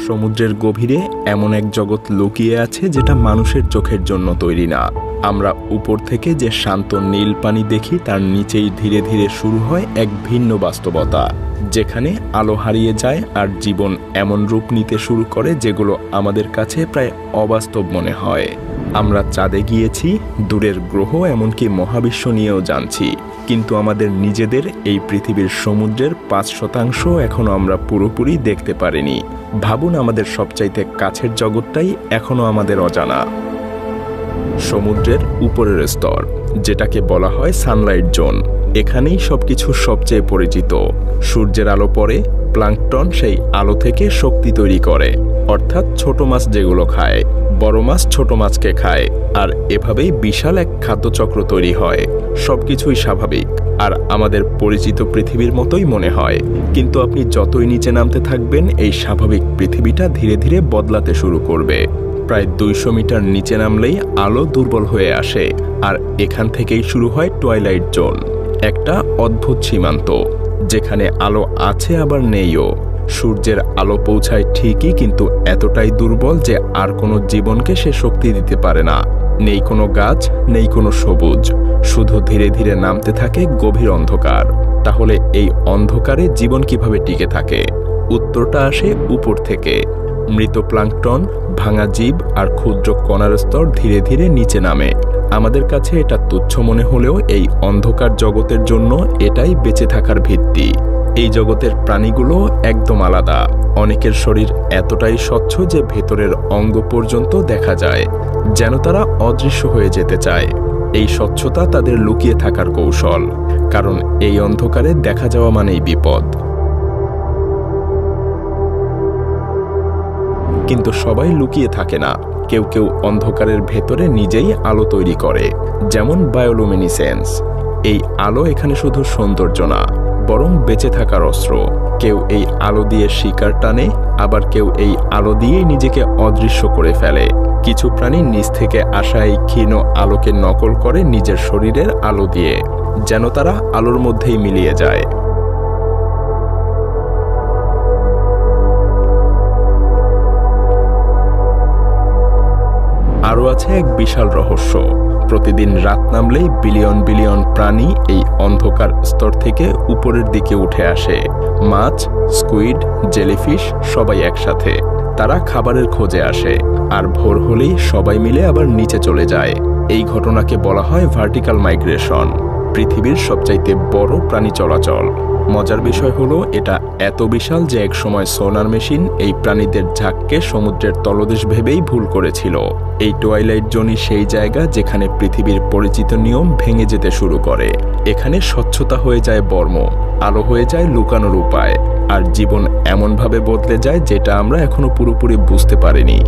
সমুদ্রের গভীরে এমন এক জগৎ লুকিয়ে আছে যেটা মানুষের চোখের জন্য তৈরি না। আমরা উপর থেকে যে শান্ত নীল পানি দেখি তার নিচেই ধীরে ধীরে শুরু হয় এক ভিন্ন বাস্তবতা, যেখানে আলো হারিয়ে যায় আর জীবন এমন রূপ নিতে শুরু করে যেগুলো আমাদের কাছে প্রায় অবাস্তব মনে হয়। আমরা চাঁদে গিয়েছি, দূরের গ্রহ এমনকি মহাবিশ্ব নিয়েও জানছি, কিন্তু আমাদের নিজেদের এই পৃথিবীর সমুদ্রের ৫% এখনও আমরা পুরোপুরি দেখতে পারিনি। ভাবুন, আমাদের সবচাইতে কাছের জগৎটাই এখনও আমাদের অজানা। সমুদ্রের উপরের স্তর, যেটাকে বলা হয় সানলাইট জোন, এখানেই সবকিছু সবচেয়ে পরিচিত। সূর্যের আলো পড়ে, প্লাঙ্কটন সেই আলো থেকে শক্তি তৈরি করে, অর্থাৎ ছোট মাছ যেগুলো খায়, বড় মাছ ছোট মাছকে খায়, আর এভাবেই বিশাল এক খাদ্যচক্র তৈরি হয়। সবকিছুই স্বাভাবিক আর আমাদের পরিচিত পৃথিবীর মতোই মনে হয়, কিন্তু আপনি যতই নিচে নামতে থাকবেন এই স্বাভাবিক পৃথিবীটা ধীরে ধীরে বদলাতে শুরু করবে। প্রায় ২০০ মিটার নিচে নামলেই আলো দুর্বল হয়ে আসে, আর এখান থেকেই শুরু হয় টুয়াইলাইট জোন, একটা অদ্ভুত সীমান্ত যেখানে আলো আছে আবার নেইও। সূর্যের আলো পৌঁছায় ঠিকই, কিন্তু এতটাই দুর্বল যে আর কোনো জীবনকে সে শক্তি দিতে পারে না। নেই কোনো গাছ, নেই কোনো সবুজ, শুধু ধীরে ধীরে নামতে থাকে গভীর অন্ধকার। তাহলে এই অন্ধকারে জীবন কিভাবে টিকে থাকে? উত্তরটা আসে উপর থেকে। মৃত প্লাঙ্কটন, ভাঙা জীব আর ক্ষুদ্র কণার স্তর ধীরে ধীরে নিচে নামে। আমাদের কাছে এটা তুচ্ছ মনে হলেও এই অন্ধকার জগতের জন্য এটাই বেঁচে থাকার ভিত্তি। এই জগতের প্রাণীগুলো একদম আলাদা। অনেকের শরীর এতটাই স্বচ্ছ যে ভেতরের অঙ্গ পর্যন্ত দেখা যায়, যেন তারা অদৃশ্য হয়ে যেতে চায়। এই স্বচ্ছতা তাদের লুকিয়ে থাকার কৌশল, কারণ এই অন্ধকারে দেখা যাওয়া মানেই বিপদ। কিন্তু সবাই লুকিয়ে থাকে না, কেউ কেউ অন্ধকারের ভেতরে নিজেই আলো তৈরি করে, যেমন বায়োলুমিনিসেন্স। এই আলো এখানে শুধু সৌন্দর্য না, বরং বেঁচে থাকার অস্ত্র। কেউ এই আলো দিয়ে শিকার টানে, আবার কেউ এই আলো দিয়েই নিজেকে অদৃশ্য করে ফেলে। কিছু প্রাণী নিচ থেকে আসা এই ক্ষীণ আলোকে নকল করে নিজের শরীরের আলো দিয়ে, যেন তারা আলোর মধ্যেই মিলিয়ে যায়। আরও আছে এক বিশাল রহস্য। প্রতিদিন রাত নামলেই বিলিয়ন বিলিয়ন প্রাণী এই অন্ধকার স্তর থেকে উপরের দিকে উঠে আসে। মাছ, স্কুইড, জেলিফিশ সবাই একসাথে। তারা খাবারের খোঁজে আসে, আর ভোর হলেই সবাই মিলে আবার নিচে চলে যায়। এই ঘটনাকে বলা হয় ভার্টিক্যাল মাইগ্রেশন, পৃথিবীর সবচাইতে বড় প্রাণী চলাচল। মজার বিষয় হলো, এটা এত বিশাল যে একসময় সোনার মেশিন এই প্রাণীদের ঝাঁককে সমুদ্রের তলদেশ ভেবেই ভুল করেছিল। এই টুয়াইলাইট জোনই সেই জায়গা যেখানে পৃথিবীর পরিচিত নিয়ম ভেঙে যেতে শুরু করে। এখানে স্বচ্ছতা হয়ে যায় বর্ম, আলো হয়ে যায় লুকানোর উপায়, আর জীবন এমনভাবে বদলে যায় যেটা আমরা এখনো পুরোপুরি বুঝতে পারিনি।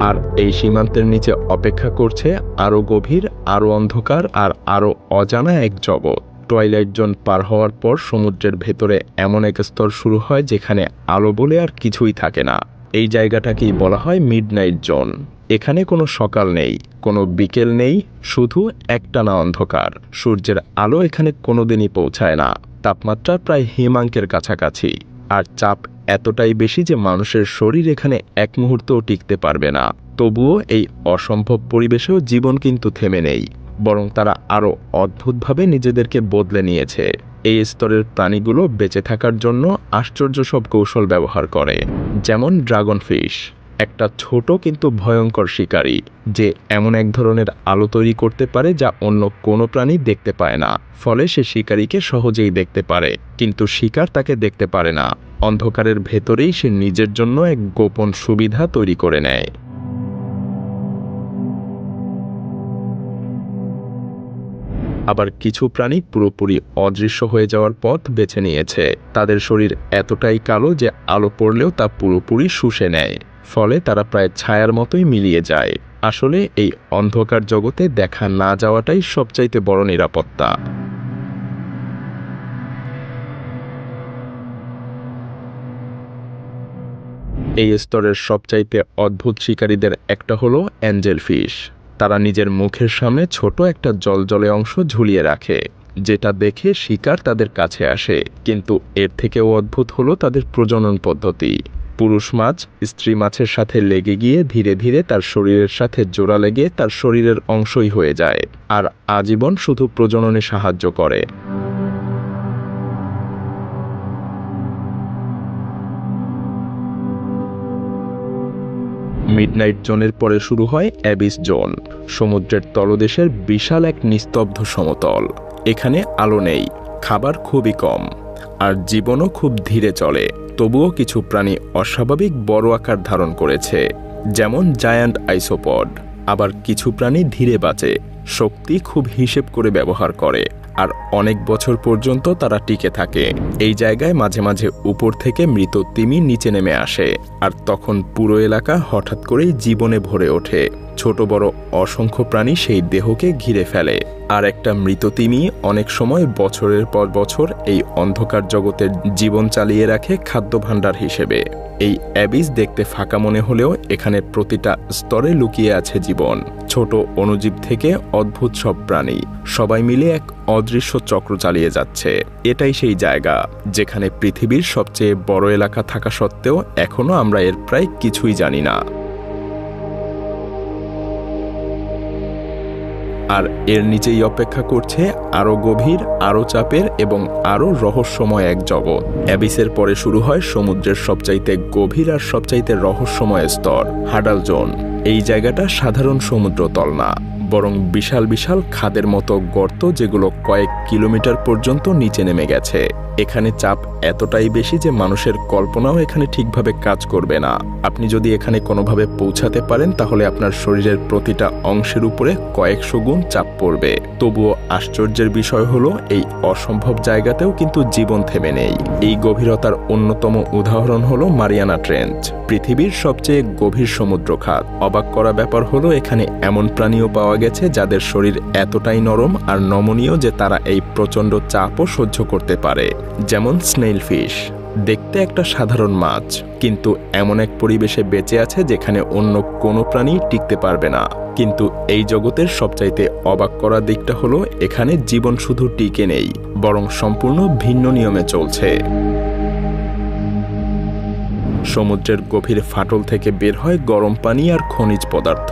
আর এই সীমান্তের নিচে অপেক্ষা করছে আরও গভীর, আরও অন্ধকার আর আরও অজানা এক জগৎ। টুয়াইলাইট জোন পার হওয়ার পর সমুদ্রের ভেতরে এমন এক স্তর শুরু হয় যেখানে আলো বলে আর কিছুই থাকে না। এই জায়গাটাকেই বলা হয় মিডনাইট জোন। এখানে কোনো সকাল নেই, কোনো বিকেল নেই, শুধু একটানা অন্ধকার। সূর্যের আলো এখানে কোনোদিনই পৌঁছায় না। তাপমাত্রা প্রায় হিমাঙ্কের কাছাকাছি, আর চাপ এতটাই বেশি যে মানুষের শরীর এখানে এক মুহূর্তও টিকতে পারবে না। তবুও এই অসম্ভব পরিবেশেও জীবন কিন্তু থেমে নেই, বরং তারা আরও অদ্ভুতভাবে নিজেদেরকে বদলে নিয়েছে। এই স্তরের প্রাণীগুলো বেঁচে থাকার জন্য আশ্চর্য সব কৌশল ব্যবহার করে, যেমন ড্রাগন ফিশ, একটা ছোট কিন্তু ভয়ঙ্কর শিকারী, যে এমন এক ধরনের আলো তৈরি করতে পারে যা অন্য কোনো প্রাণী দেখতে পায় না। ফলে সে শিকারীকে সহজেই দেখতে পারে, কিন্তু শিকার তাকে দেখতে পারে না। অন্ধকারের ভেতরেই সে নিজের জন্য এক গোপন সুবিধা তৈরি করে নেয়। আবার কিছু প্রাণী পুরোপুরি অদৃশ্য হয়ে যাওয়ার পথ বেছে নিয়েছে। তাদের শরীর এতটাই কালো যে আলো পড়লেও তা পুরোপুরি শুষে নেয়, ফলে তারা প্রায় ছায়ার মতোই মিলিয়ে যায়। আসলে এই অন্ধকার জগতে দেখা না যাওয়াটাই সবচাইতে বড় নিরাপত্তা। এই স্তরের সবচাইতে অদ্ভুত শিকারীদের একটা হলো অ্যাঞ্জেল ফিশ। তারা নিজের মুখের সামনে ছোট একটা জলজলে অংশ ঝুলিয়ে রাখে, যেটা দেখে শিকার তাদের কাছে আসে। কিন্তু এর থেকেও অদ্ভুত হলো তাদের প্রজনন পদ্ধতি। পুরুষ মাছ স্ত্রী মাছের সাথে লেগে গিয়ে ধীরে ধীরে তার শরীরের সাথে জোড়া লেগে তার শরীরের অংশই হয়ে যায়, আর আজীবন শুধু প্রজননে সাহায্য করে। মিডনাইট জোনের পরে শুরু হয় অ্যাবিস জোন, সমুদ্রের তলদেশের বিশাল এক নিস্তব্ধ সমতল। এখানে আলো নেই, খাবার খুবই কম, আর জীবনও খুব ধীরে চলে। তবুও কিছু প্রাণী অস্বাভাবিক বড় আকার ধারণ করেছে, যেমন জায়ান্ট আইসোপড। আবার কিছু প্রাণী ধীরে বাঁচে, শক্তি খুব হিসেব করে ব্যবহার করে, আর অনেক বছর পর্যন্ত তারা টিকে থাকে। এই জায়গায় মাঝে মাঝে উপর থেকে মৃত তিমি নিচে নেমে আসে, আর তখন পুরো এলাকা হঠাৎ করেই জীবনে ভরে ওঠে। ছোট বড় অসংখ্য প্রাণী সেই দেহকে ঘিরে ফেলে, আর একটা মৃত তিমি অনেক সময় বছরের পর বছর এই অন্ধকার জগতের জীবন চালিয়ে রাখে খাদ্য ভাণ্ডার হিসেবে। এই অ্যাবিস দেখতে ফাঁকা মনে হলেও এখানে প্রতিটা স্তরে লুকিয়ে আছে জীবন। ছোট অণুজীব থেকে অদ্ভুত সব প্রাণী, সবাই মিলে এক অদৃশ্য চক্র চালিয়ে যাচ্ছে। এটাই সেই জায়গা যেখানে পৃথিবীর সবচেয়ে বড় এলাকা থাকা সত্ত্বেও এখনো আমরা এর প্রায় কিছুই জানি না। আর এর নিচেই অপেক্ষা করছে আরও গভীর, আরও চাপের এবং আরও রহস্যময় এক জগৎ। অ্যাবিসের পরে শুরু হয় সমুদ্রের সবচাইতে গভীর আর সবচাইতে রহস্যময় স্তর, হাডাল জোন। এই জায়গাটা সাধারণ সমুদ্রতল না, বরং বিশাল বিশাল খাদের মতো গর্ত, যেগুলো কয়েক কিলোমিটার পর্যন্ত নিচে নেমে গেছে। এখানে চাপ এতটাই বেশি যে মানুষের কল্পনাও এখানে ঠিকভাবে কাজ করবে না। আপনি যদি এখানে কোনোভাবে পৌঁছাতে পারেন তাহলে আপনার শরীরের প্রতিটা অংশের উপরে কয়েকশো গুণ চাপ পড়বে। তবুও আশ্চর্যের বিষয় হলো এই অসম্ভব জায়গাতেও কিন্তু জীবন থেমে নেই। এই গভীরতার অন্যতম উদাহরণ হলো মারিয়ানা ট্রেঞ্চ, পৃথিবীর সবচেয়ে গভীর সমুদ্রখাত। অবাক করা ব্যাপার হলো এখানে এমন প্রাণীও পাওয়া গেছে যাদের শরীর এতটাই নরম আর নমনীয় যে তারা এই প্রচণ্ড চাপও সহ্য করতে পারে। যেমন স্নেইল ফিশ, দেখতে একটা সাধারণ মাছ, কিন্তু এমন এক পরিবেশে বেঁচে আছে যেখানে অন্য কোনো প্রাণী টিকতে পারবে না। কিন্তু এই জগতের সবচাইতে অবাক করা দিকটা হলো এখানে জীবন শুধু টিকে নেই, বরং সম্পূর্ণ ভিন্ন নিয়মে চলছে। সমুদ্রের গভীর ফাটল থেকে বের হয় গরম পানি আর খনিজ পদার্থ,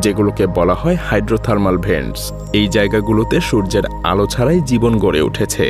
যেগুলোকে বলা হয় হাইড্রোথার্মাল ভেন্টস। এই জায়গাগুলোতে সূর্যের আলো ছাড়াই জীবন গড়ে উঠেছে।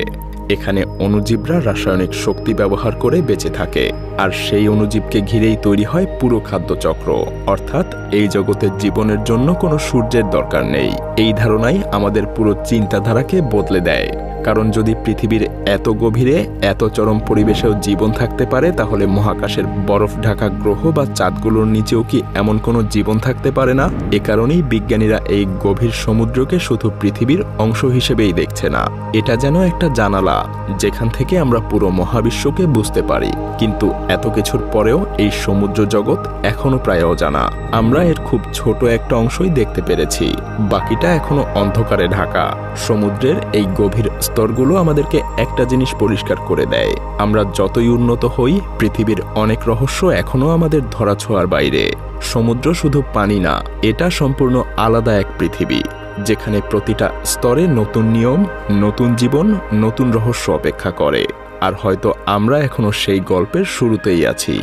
এখানে অণুজীবরা রাসায়নিক শক্তি ব্যবহার করে বেঁচে থাকে, আর সেই অণুজীবকে ঘিরেই তৈরি হয় পুরো খাদ্যচক্র। অর্থাৎ এই জগতের জীবনের জন্য কোনো সূর্যের দরকার নেই। এই ধারণাই আমাদের পুরো চিন্তাধারাকে বদলে দেয়। কারণ যদি পৃথিবীর এত গভীরে এত চরম পরিবেশেও জীবন থাকতে পারে, তাহলে মহাকাশের বরফ ঢাকা গ্রহ বা চাঁদগুলোর নিচেও কি এমন কোনো জীবন থাকতে পারে না? এ কারণেই বিজ্ঞানীরা এই গভীর সমুদ্রকে শুধু পৃথিবীর অংশ হিসেবেই দেখছে না। এটা যেন একটা জানালা, যেখান থেকে আমরা পুরো মহাবিশ্বকে বুঝতে পারি। কিন্তু এত কিছুর পরেও এই সমুদ্র জগৎ এখনো প্রায় অজানা। আমরা এর খুব ছোট একটা অংশই দেখতে পেরেছি, বাকিটা এখনো অন্ধকারে ঢাকা। সমুদ্রের এই গভীর স্তরগুলো আমাদেরকে একটা জিনিস পরিষ্কার করে দেয়, আমরা যতই উন্নত হই, পৃথিবীর অনেক রহস্য এখনো আমাদের ধরাছোঁয়ার বাইরে। সমুদ্র শুধু পানি না, এটা সম্পূর্ণ আলাদা এক পৃথিবী, যেখানে প্রতিটা স্তরে নতুন নিয়ম, নতুন জীবন, নতুন রহস্য অপেক্ষা করে। আর হয়তো আমরা এখনো সেই গল্পের শুরুতেই আছি।